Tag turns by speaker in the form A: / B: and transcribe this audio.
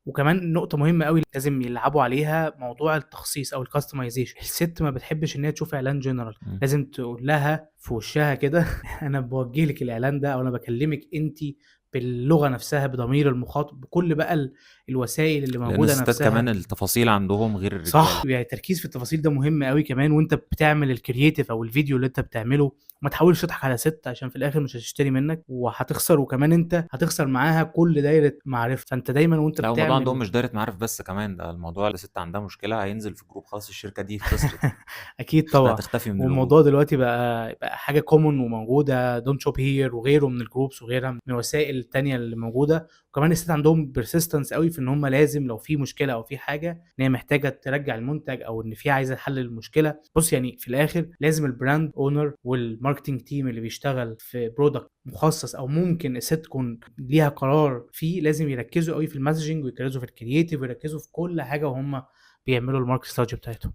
A: وكمان نقطة مهمة أوي لازم يلعبوا عليها موضوع التخصيص أو الcustomization. الست ما بتحبش إن هي تشوف إعلان general،
B: إمم.
A: لازم تقول لها في وشها كده أنا باوجه لِك الإعلان ده، أو أنا باكلمِك أنتِ باللغة نفسها، بضمير المخاطب، بكل بقى الوسائل اللي
B: لأن
A: موجودة
B: الستات
A: نفسها.
B: كمان التفاصيل عندهم غير
A: صح،
B: الرجالة.
A: يعني التركيز في التفاصيل ده مهم أوي كمان وأنت بتعمل الcreative أو الفيديو اللي أنت بتعمله، وما تحاولش تضحك على ست عشان في الآخر مش هتشتري منك وهتخسر، وكمان أنت هتخسر معاها كل دايرة معارف، فأنت دايمًا وأنت
B: لأ، الموضوع عندهم
A: بتعمل
B: مش دايرة معارف بس كمان، ده الموضوع الست عندها مشكلة هينزل في جروب خلاص الشركة دي خسرت،
A: أكيد طبعًا،
B: هتختفي من الوجود.
A: والموضوع دلوقتي بقى حاجة common وموجودة don't shop here وغيره من الgroups وغيرها من الوسائل التانية اللي موجودة، وكمان الستات عندهم persistence أوي في إن هم لازم لو في مشكلة أو في حاجة إن هي محتاجة ترجّع المنتج أو إن في عايزة حل للمشكلة. بُص يعني في الآخر لازم الbrand owner والmarketing team اللي بيشتغل في product مخصص أو ممكن الست تكون ليها قرار فيه، لازم يركّزوا أوي في الmessaging ويركّزوا في الcreative ويركّزوا في كل حاجة وهُم بيعملوا الmarket strategy بتاعتهم.